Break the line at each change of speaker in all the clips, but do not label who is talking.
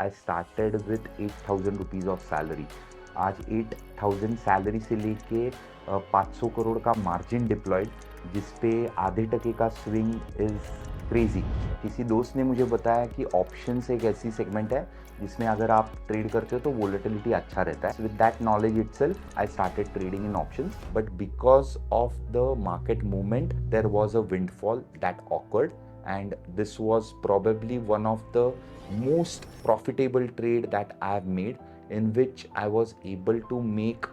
I started with 8,000 rupees of salary. आज 8,000 salary से लेके 500 करोड़ का मार्जिन डिप्लॉयड, जिस पे आधे टके का स्विंग इज़ क्रेज़ी। किसी दोस्त ने मुझे बताया कि ऑप्शंस एक ऐसी सेगमेंट है जिसमें अगर आप ट्रेड करते हो तो वोलेटिलिटी अच्छा रहता है। With that knowledge itself I started trading in options, but because of the market movement there was a windfall that occurred, and this was probably one of the most profitable trade that I have made, in which I was able to make,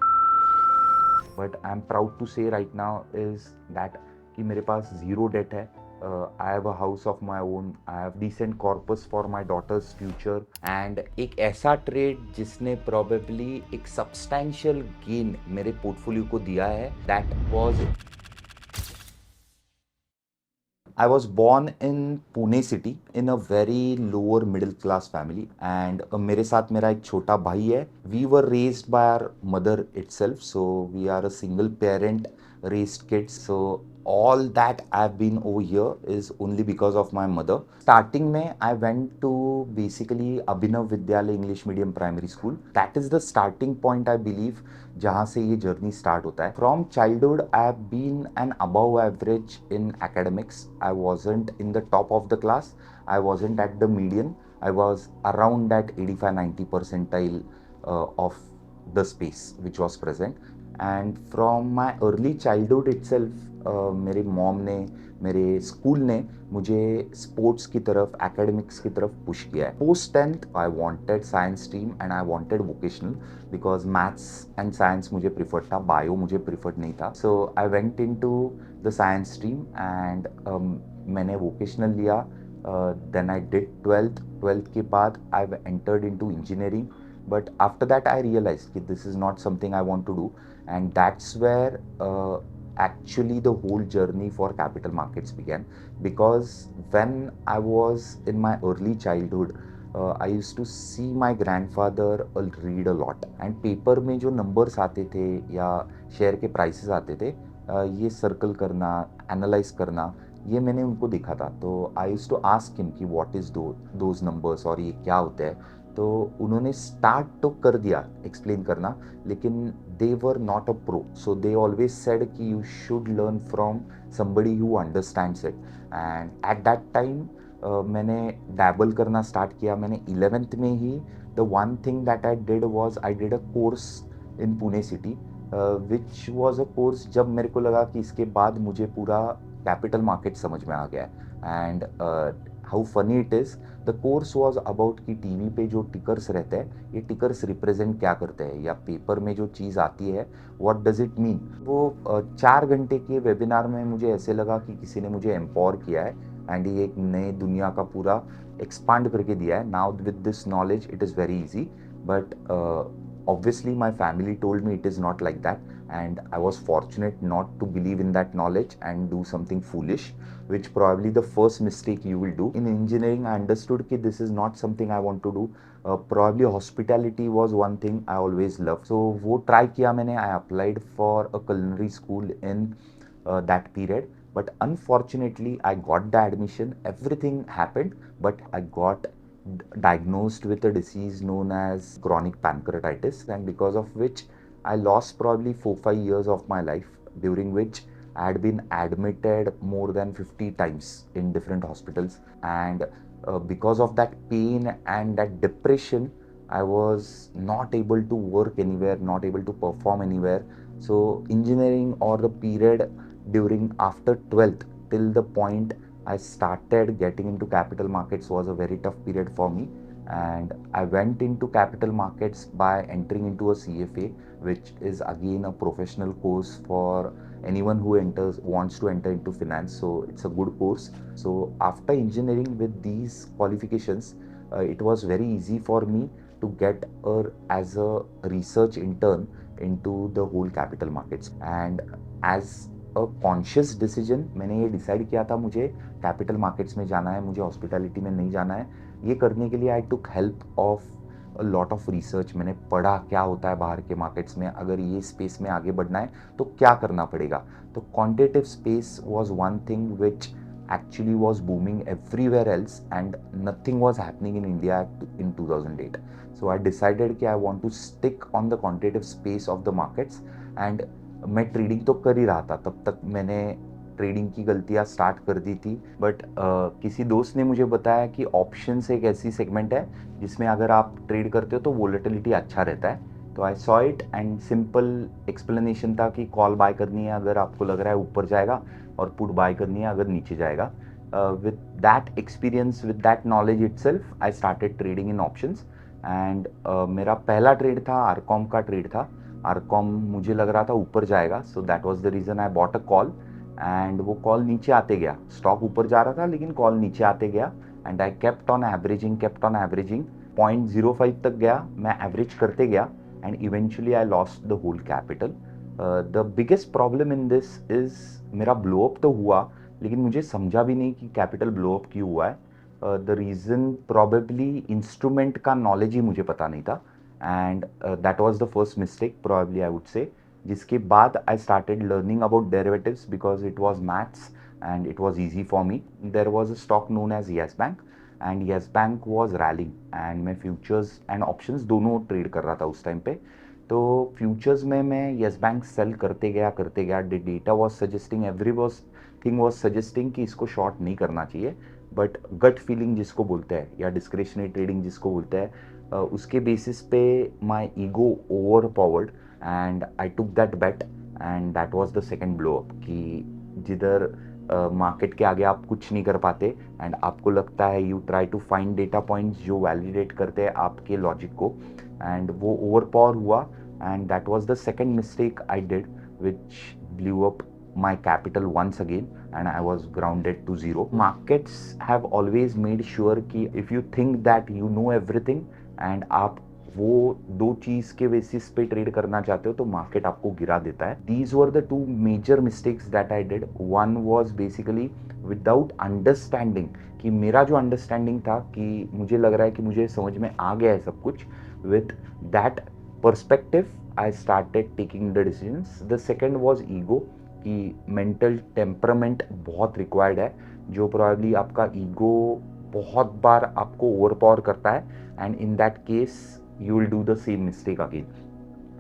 but I'm proud to say right now is that कि मेरे पास zero debt है. I have a house of my own, I have decent corpus for my daughter's future, and एक ऐसा trade जिसने probably एक substantial gain मेरे portfolio को दिया है, that was I was born in Pune city in a very lower middle class family, and मेरे साथ मेरा एक छोटा भाई है. We were raised by our mother itself, so we are a single parent raised kids. So all that I've been over here is only because of my mother. Starting में I went to basically Abhinav Vidyalaya English Medium Primary School. That is the starting point, I believe, जहाँ से ये journey start होता है. From childhood I have been an above average in academics. I wasn't in the top of the class, I wasn't at the median, I was around that 85-90 percentile of the space which was present. And from my early childhood itself, मेरी mom ने, मेरे school ने मुझे sports की तरफ, academics की तरफ push किया है. Post 10th I wanted science stream and I wanted vocational, because maths and science मुझे प्रिफर्ड था, बायो मुझे प्रिफर्ड नहीं था. So I went into the science stream and मैंने वोकेशनल लिया. देन आई डिड 12th के बाद I entered into engineering, but after that I realized that this is not something I want to do, and that's where actually the whole journey for capital markets began. Because when I was in my early childhood, I used to see my grandfather read a lot, and paper में जो numbers आते थे या share के prices आते थे, ये circle करना, analyze करना, ये मैंने उनको देखा था. तो I used to ask him कि what is those numbers और ये क्या होते हैं. तो उन्होंने स्टार्ट तो कर दिया एक्सप्लेन करना, लेकिन they were not a pro. So they always said कि you should learn from somebody who understands it. And at that time मैंने डैबल करना स्टार्ट किया. मैंने 11th में ही the one thing that I did was I did a course in Pune city, which was a course जब मेरे को लगा कि इसके बाद मुझे पूरा कैपिटल मार्केट समझ में आ गया है. And how funny it is, the course was about कि टीवी पे जो टिकर्स रहते हैं, ये टिकर्स रिप्रेजेंट क्या करते हैं, या पेपर में जो चीज़ आती है व्हाट डज इट मीन. वो 4 घंटे के वेबिनार में मुझे ऐसे लगा कि किसी ने मुझे एम्पावर किया है एंड ये एक नए दुनिया का पूरा एक्सपांड करके दिया है. Now with this knowledge it is very easy, but obviously my family told me it is not like that, and I was fortunate not to believe in that knowledge and do something foolish, which probably the first mistake you will do. In engineering I understood that this is not something I want to do. Probably hospitality was one thing I always loved, so वो try किया मैंने. I applied for a culinary school in that period, but unfortunately I got the admission, everything happened, but I got diagnosed with a disease known as chronic pancreatitis, and because of which I lost probably 4-5 years of my life, during which I had been admitted more than 50 times in different hospitals. And because of that pain and that depression, I was not able to work anywhere, not able to perform anywhere. So engineering, or the period during after 12th till the point I started getting into capital markets, was a very tough period for me. And I went into capital markets by entering into a CFA, which is again a professional course for anyone who wants to enter into finance. So it's a good course. So after engineering with these qualifications, it was very easy for me to get as a research intern into the whole capital markets. And as a conscious decision, मैंने ये decide किया था मुझे capital markets में जाना है, मुझे hospitality में नहीं जाना है. ये करने के लिए I took help of a lot of research. मैंने पढ़ा क्या होता है बाहर के मार्केट्स में, अगर ये स्पेस में आगे बढ़ना है तो क्या करना पड़ेगा. तो quantitative space was one thing which actually was booming everywhere else and nothing was happening in India in 2008. So I decided कि I want to stick on the quantitative space of the markets and मैं trading तो कर ही रहा था, तब तक मैंने trading की गलतियां स्टार्ट कर दी थी, बट किसी दोस्त ने मुझे बताया कि ऑप्शंस एक ऐसी सेगमेंट है जिसमें अगर आप ट्रेड करते हो तो वोलेटिलिटी अच्छा रहता है। तो I saw it and simple explanation था कि कॉल बाय करनी है अगर आपको लग रहा है ऊपर जाएगा, और पुट बाय करनी है अगर नीचे जाएगा। With that experience, with that knowledge itself, I started trading in options and मेरा पहला ट्रेड था आरकॉम का ट्रेड था। आरकॉम मुझे लग रहा था ऊपर जाएगा, सो that was the reason I bought a call and वो कॉल नीचे आते गया। स्टॉक ऊपर जा रहा था लेकिन कॉल नीचे आते गया and I kept on averaging 0.05 तक गया, मैं एवरेज करते गया and eventually I lost the whole capital. The biggest problem in this is मेरा ब्लो अप तो हुआ लेकिन मुझे समझा भी नहीं कि कैपिटल ब्लो अप क्यों हुआ है। द रीज़न प्रॉबेबली इंस्ट्रूमेंट का नॉलेज ही मुझे पता नहीं था and that was the first mistake probably I would say. जिसके बाद I started learning about derivatives because it was maths and it was easy for me. There was a stock known as Yes Bank and Yes Bank was rallying and मैं futures and options दोनों trade कर रहा था उस time पे। तो futures में मैं येस बैंक सेल करते गया data was suggesting, every was thing was suggesting कि इसको शॉर्ट नहीं करना चाहिए, बट गट फीलिंग जिसको बोलते हैं या डिस्क्रिशनरी ट्रेडिंग जिसको बोलते हैं, उसके बेसिस पे my ego overpowered and I took that bet and that was the second blow up कि जिधर मार्केट के आगे आप कुछ नहीं कर पाते एंड आपको लगता है you try to find data points जो वैलिडेट करते हैं आपके लॉजिक को, एंड वो ओवर पावर हुआ and that was the second mistake I did which blew up my capital once again and I was grounded to zero. Markets have always made sure कि if you think that you know everything and आप वो दो चीज के basis पे trade करना चाहते हो तो मार्केट आपको गिरा देता है। These were the two major mistakes that I did. One was basically without understanding कि मेरा जो अंडरस्टैंडिंग था कि मुझे लग रहा है कि मुझे समझ में आ गया है सब कुछ, with that perspective I started taking the decisions. The second was ego कि मेंटल टेम्परामेंट बहुत रिक्वायर्ड है, जो प्रॉब्ली आपका ईगो बहुत बार आपको ओवर पावर करता है and in that case you will do the same mistake again.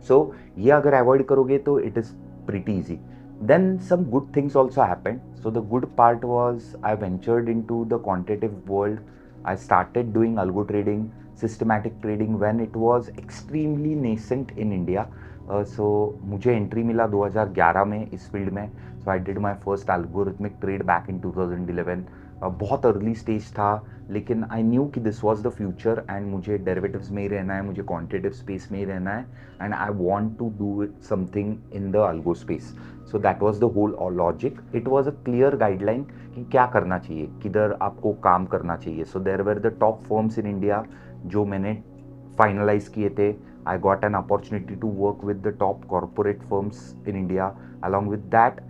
So ये अगर अवॉइड करोगे तो it is pretty easy. Then some good things also happened. So the good part was I ventured into the quantitative world. I started doing algo trading, systematic trading when it was extremely nascent in India. So मुझे entry मिला 2011 में इस field में। So I did my first algorithmic trade back in 2011। बहुत early stage था लेकिन I knew कि this was the future and मुझे डेरिवेटिव्स में ही रहना है, मुझे क्वांटिटेटिव स्पेस में ही रहना है and I want to do something in the algo space. So that was the whole logic. It was a clear guideline कि क्या करना चाहिए, किधर आपको काम करना चाहिए। So there were the top firms in India जो मैंने फाइनलाइज किए थे। I got an opportunity to work with the top corporate firms in India. Along with that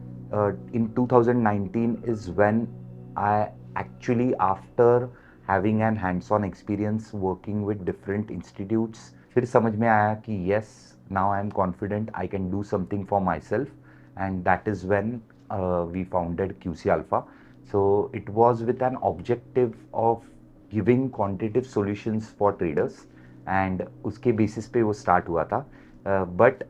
in 2019 is when I actually, after having an hands-on experience working with different institutes, फिर समझ में आया कि yes, now I am confident I can do something for myself, and that is when we founded QC Alpha. So it was with an objective of giving quantitative solutions for traders, and उसके basis पे वो start हुआ था। But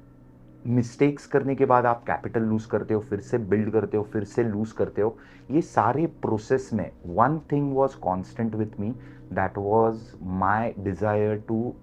mistakes करने के बाद आप capital loose करते हो, फिर से बिल्ड करते हो, फिर से लूज करते हो। ये सारे प्रोसेस में one thing was constant with me, that was my desire to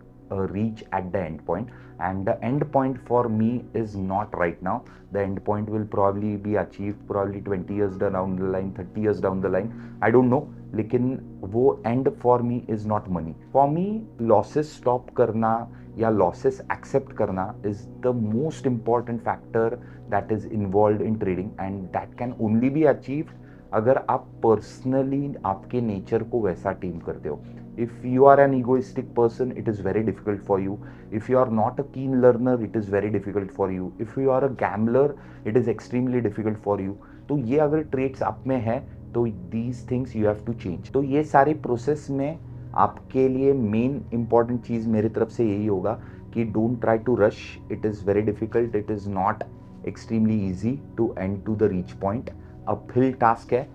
reach at the end point, and the end point for me is not right now. The end point will probably be achieved probably 20 years down the line, 30 years down the line, I don't know. लेकिन वो end for me is not money. For me losses stop करना या losses accept करना is the most important factor that is involved in trading, and that can only be achieved अगर आप personally आपके nature को वैसा टीम करते हो। If you are an egoistic person, it is very difficult for you. If you are not a keen learner, it is very difficult for you. If you are a gambler, it is extremely difficult for you. तो ये अगर traits आप में है तो these things you have to change. तो ये सारे प्रोसेस में आपके लिए मेन इंपॉर्टेंट चीज़ मेरी तरफ से यही होगा कि don't try to rush. It is very difficult, it is not extremely easy to end to the reach point. Uphill task है,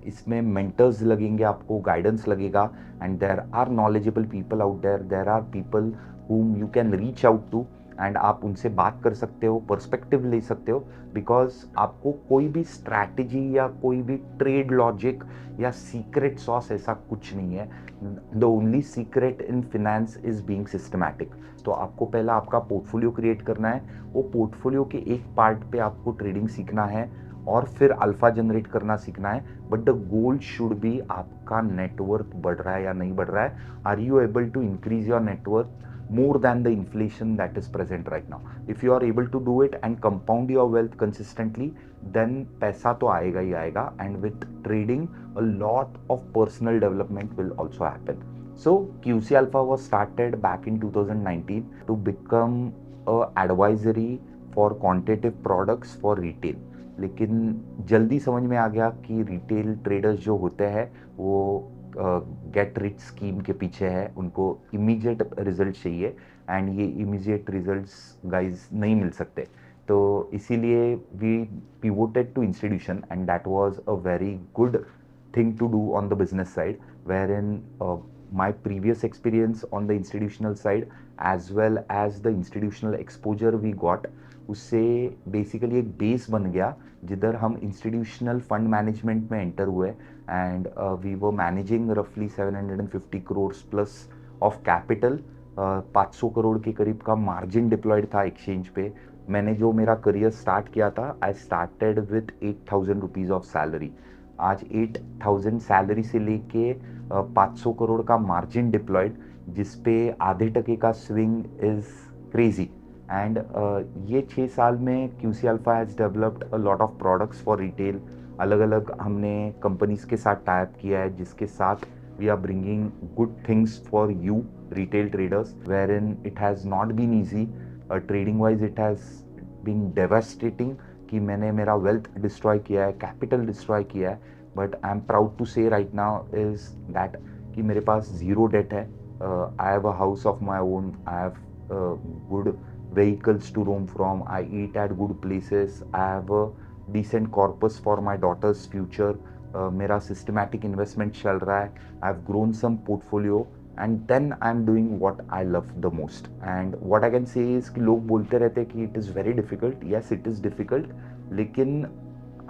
इसमें मेंटर्स लगेंगे, आपको गाइडेंस लगेगा, and there are knowledgeable people out there, there are people whom you can reach out to, एंड आप उनसे बात कर सकते हो, पर्सपेक्टिव ले सकते हो, बिकॉज आपको कोई भी स्ट्रैटेजी या कोई भी ट्रेड लॉजिक या सीक्रेट सॉस ऐसा कुछ नहीं है. The only secret in finance is being systematic. तो आपको पहला आपका पोर्टफोलियो क्रिएट करना है, वो पोर्टफोलियो के एक पार्ट पे आपको ट्रेडिंग सीखना है और फिर अल्फा जनरेट करना सीखना है. But the goal should be आपका नेटवर्थ बढ़ रहा है या नहीं बढ़ रहा है. Are you able to increase your net worth more than the inflation that is present right now? If you are able to do it and compound your wealth consistently, then पैसा तो आएगा ही आएगा, and with trading a lot of personal development will also happen. So QC Alpha was started back in 2019 to become a advisory for quantitative products for retail. लेकिन जल्दी समझ में आ गया कि रिटेल ट्रेडर्स जो होते हैं वो गेट रिच स्कीम के पीछे है, उनको इमीडिएट रिजल्ट चाहिए, एंड ये इमीडिएट रिजल्ट्स गाइस नहीं मिल सकते. तो इसीलिए we pivoted to institution, and that was a very good thing to do on the business side, wherein my previous experience on the institutional side as well as the institutional exposure we got, उससे basically एक base बन गया जिधर हम institutional fund management में enter हुए, and we were managing रफली 750 crore plus of capital. 500 crore के करीब का मार्जिन डिप्लॉयड था एक्सचेंज पे. मैंने जो मेरा करियर स्टार्ट किया था, I started with 8,000 rupees of salary. आज 8,000 सैलरी से लेके 500 करोड़ का मार्जिन डिप्लॉयड, जिसपे आधे टके का स्विंग इज क्रेजी. एंड ये 6 साल में QC alpha has developed a lot of products for retail. अलग अलग हमने कंपनीज के साथ टाइप किया है, जिसके साथ we are bringing good things for you retail traders, where in it has not been easy. Trading wise it has been devastating कि मैंने मेरा वेल्थ डिस्ट्रॉय किया है, कैपिटल डिस्ट्रॉय किया है. But I am proud to say right now is that कि मेरे पास ज़ीरो डेट है. I have a house of my own, I have good vehicles to roam from, I eat at good places, I have a decent corpus for my daughter's future. मेरा systematic investment चल रहा है, I have grown some portfolio, and then I am doing what I love the most. And what I can say is कि लोग बोलते रहते हैं कि it is very difficult. Yes, it is difficult, लेकिन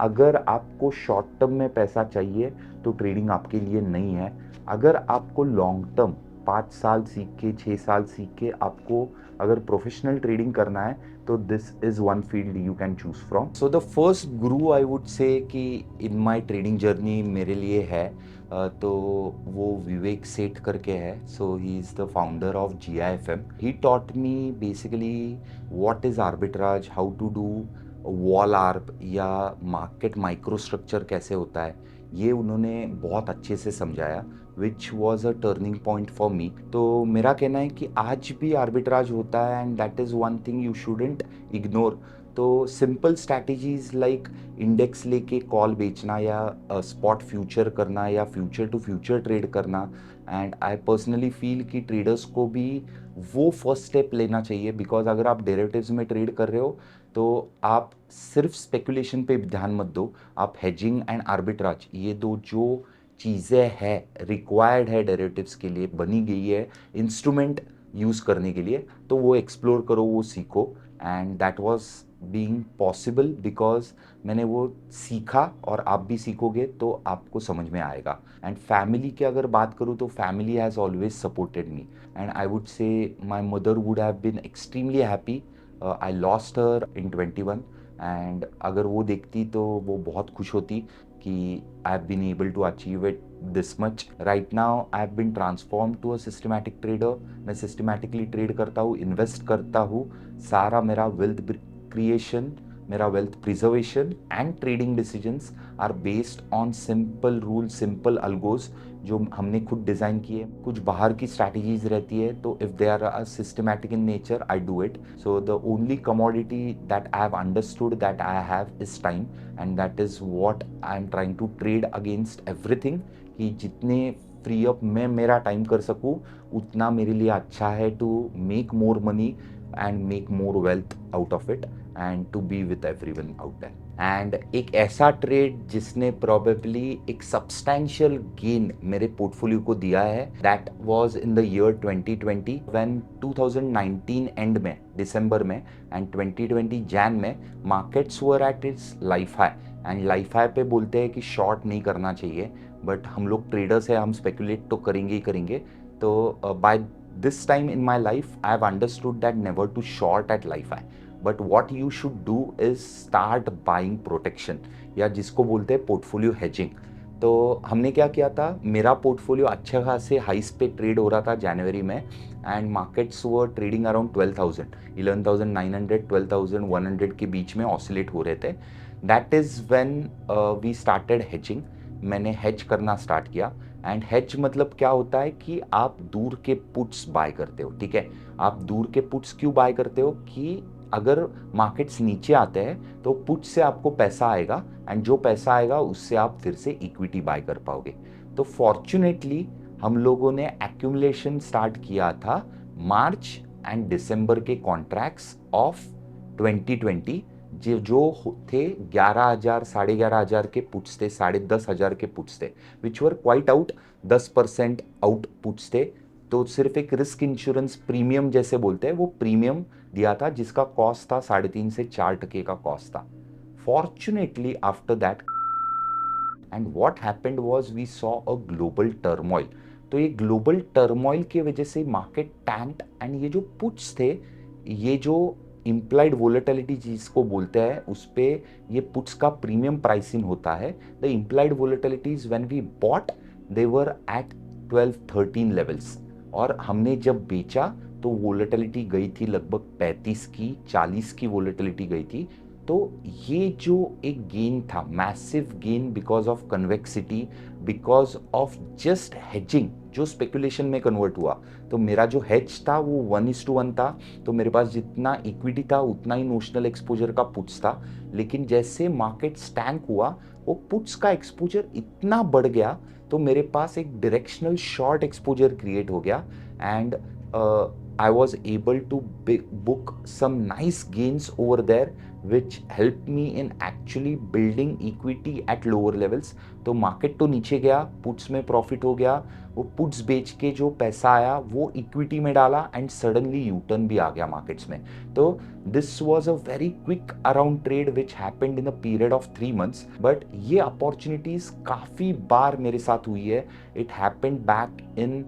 अगर आपको शॉर्ट टर्म में पैसा चाहिए तो ट्रेडिंग आपके लिए नहीं है. अगर आपको लॉन्ग टर्म 5 साल सीख के 6 साल सीख के आपको अगर प्रोफेशनल ट्रेडिंग करना है, तो this is one field you can choose from. So the first Guru I would से कि इन माई ट्रेडिंग जर्नी मेरे लिए है, तो वो विवेक सेठ करके है. So he is the founder of GIFM. He taught me basically what is arbitrage, how to do wall arb या मार्केट माइक्रो स्ट्रक्चर कैसे होता है, ये उन्होंने बहुत अच्छे से समझाया, विच was a turning point for me. तो मेरा कहना है कि आज भी आर्बिट्राज होता है, and that is one thing you shouldn't ignore. तो सिंपल स्ट्रैटेजीज लाइक इंडेक्स लेके कॉल बेचना या स्पॉट फ्यूचर करना या फ्यूचर टू फ्यूचर ट्रेड करना. एंड आई पर्सनली फील कि ट्रेडर्स को भी वो फर्स्ट स्टेप लेना चाहिए, बिकॉज अगर आप डेरिवेटिव्स में ट्रेड कर रहे हो तो आप सिर्फ स्पेकुलेशन पे ध्यान मत दो, आप हेजिंग एंड आर्बिट्राज, ये दो जो चीज़ें हैं रिक्वायर्ड है डेरिवेटिव्स के लिए, बनी गई है इंस्ट्रूमेंट यूज़ करने के लिए, तो वो एक्सप्लोर करो, वो सीखो. And that was being possible because मैंने वो सीखा, और आप भी सीखोगे तो आपको समझ में आएगा. एंड फैमिली की अगर बात करूँ तो family has always supported me, and I would say my mother would have been extremely happy. I lost her in 21, and अगर वो देखती तो वो बहुत खुश होती कि I have been able to achieve it this much. Right now I have been transform to a systematic trader. मैं सिस्टमैटिकली ट्रेड करता हूँ, इन्वेस्ट करता हूँ. सारा मेरा वेल्थ क्रिएशन, मेरा wealth preservation and trading decisions are based on simple rule, simple algos जो हमने खुद डिज़ाइन किए. कुछ बाहर की स्ट्रैटेजीज रहती है, तो if they are systematic in nature I do it. So the only commodity that I have understood that I have is time, and that is what I am trying to trade against everything. कि जितने free up मैं मेरा time कर सकूँ उतना मेरे लिए अच्छा है, to make more money and make more wealth out of it. And to be with everyone out there. एंड एक ऐसा ट्रेड जिसने प्रोबेबली एक सब्सटैंशियल गेन मेरे पोर्टफोलियो को दिया है, that was in the year 2020 when 2019 and में दिसंबर में एंड 2020 जैन में markets were at its life high. And life high पे बोलते हैं कि शॉर्ट नहीं करना चाहिए, बट हम लोग ट्रेडर्स हैं, हम स्पेकुलेट तो करेंगे ही करेंगे। तो by this time in my life I have understood that never to short at life high, but what you should do is start buying protection, या जिसको बोलते हैं पोर्टफोलियो हेजिंग। तो हमने क्या किया था, मेरा पोर्टफोलियो अच्छा खासे हाइस पे ट्रेड हो रहा था जनवरी में, and markets were trading around 12,000, 11,900 12,100 के बीच में ऑसिलेट हो रहे थे। That is when we started hedging. मैंने हेज करना स्टार्ट किया। एंड हेज मतलब क्या होता है कि आप दूर के पुट्स बाय करते हो, ठीक है। आप दूर के पुट्स क्यों बाय करते हो कि अगर मार्केट्स नीचे आते हैं तो पुट से आपको पैसा आएगा, एंड जो पैसा आएगा उससे आप फिर से इक्विटी बाय कर पाओगे। तो फॉर्चुनेटली हम लोगों ने एक्यूमुलेशन स्टार्ट किया था मार्च एंड दिसंबर के कॉन्ट्रैक्ट्स ऑफ 2020, जो थे 11,000 11,500 के पुट्स थे, 10,500 के पुट्स थे, which were quite out, 10% out puts थे। तो सिर्फ एक रिस्क इंश्योरेंस प्रीमियम जैसे बोलते हैं, वो प्रीमियम दिया था जिसका कॉस्ट था 3.5 से 4% का कॉस्ट था। Fortunately after that and what happened was we saw a global turmoil. तो ये ग्लोबल टर्मोइल की वजह से मार्केट टैंक्ड, एंड ये जो पुट्स थे, ये जो इम्प्लाइड वोलेटिलिटी जिसको बोलते हैं, उस पे ये पुट्स का प्रीमियम प्राइसिंग होता है। The implied volatilities when we bought they were at 12-13 levels, और हमने जब बेचा तो वोलेटिलिटी गई थी लगभग 35 की, 40 की वोलेटिलिटी गई थी। तो ये जो एक गेन था, massive gain because of convexity, because of just hedging, जो स्पेकुलेशन में कन्वर्ट हुआ। तो मेरा जो हेज था वो 1:1 था, तो मेरे पास जितना इक्विटी था उतना ही नोशनल एक्सपोजर का पुट्स था। लेकिन जैसे मार्केट टैंक हुआ, वो पुट्स का एक्सपोजर इतना बढ़ गया, तो मेरे पास एक डायरेक्शनल शॉर्ट एक्सपोजर क्रिएट हो गया, and I was able to book some nice gains over there, which helped me in actually building equity at lower levels. तो मार्केट तो नीचे गया, पुट्स में प्रॉफिट हो गया, वो पुट्स बेच के जो पैसा आया वो इक्विटी में डाला, एंड सडनली यू टर्न भी आ गया मार्केट्स में। तो this was a very quick around trade which happened in a period of 3 months, बट ये अपॉर्चुनिटीज काफ़ी बार मेरे साथ हुई है। It happened back in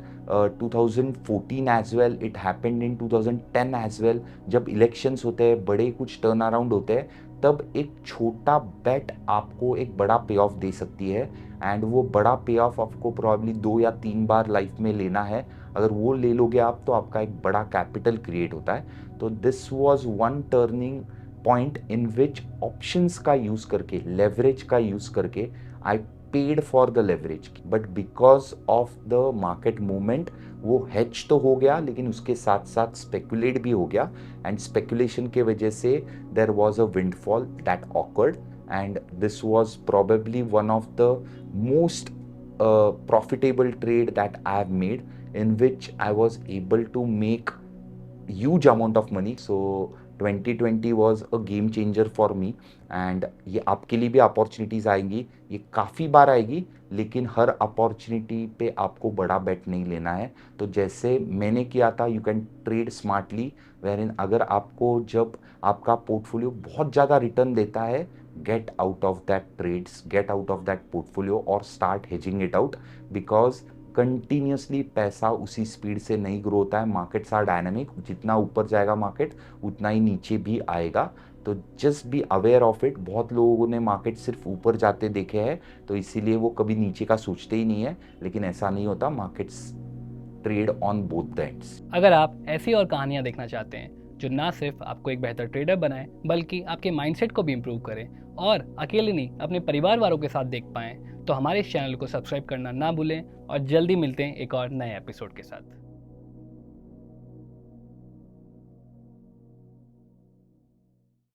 2014 as well, it happened in 2010 as well. जब इलेक्शंस होते हैं, बड़े कुछ टर्न अराउंड होते हैं, तब एक छोटा बेट आपको एक बड़ा पे ऑफ दे सकती है, एंड वो बड़ा पे ऑफ आपको प्रॉब्ली 2 या 3 बार लाइफ में लेना है। अगर वो ले लोगे आप तो आपका एक बड़ा कैपिटल क्रिएट होता है। तो this was one turning point in which options का यूज़ करके, लेवरेज का यूज़ करके, I paid for the leverage, but because of the market movement वो हेज तो हो गया, लेकिन उसके साथ साथ स्पेकुलेट भी हो गया, एंड स्पेकुलेशन के वजह से there was a windfall that occurred, and this was probably one of the most profitable trade that I have made, in which I was able to make huge amount of money. So 2020 was a game changer for me, and ये आपके लिए भी opportunities आएंगी, ये काफ़ी बार आएगी, लेकिन हर opportunity पे आपको बड़ा बेट नहीं लेना है। तो जैसे मैंने किया था, you can trade smartly, where अगर आपको जब आपका पोर्टफोलियो बहुत ज़्यादा रिटर्न देता है, get out of that trades, get out of that portfolio और start hedging it out, because continuously पैसा उसी स्पीड से नहीं ग्रो होता है। मार्केट्स आर डायनामिक, जितना ऊपर जाएगा मार्केट उतना ही नीचे भी आएगा। तो just be aware of it. बहुत लोगों ने मार्केट सिर्फ ऊपर जाते देखे हैं, तो इसीलिए वो कभी नीचे का सोचते ही नहीं है, लेकिन ऐसा नहीं होता। Markets trade on both the ends.
अगर आप ऐसी और कहानियाँ देखना चाहते हैं जो ना सिर्फ आपको एक बेहतर ट्रेडर बनाए, बल्कि आपके माइंडसेट को भी इम्प्रूव करें, और अकेले नहीं अपने परिवार वालों के साथ देख पाएं, तो हमारे इस चैनल को सब्सक्राइब करना ना भूलें, और जल्दी मिलते हैं एक और नए एपिसोड के साथ।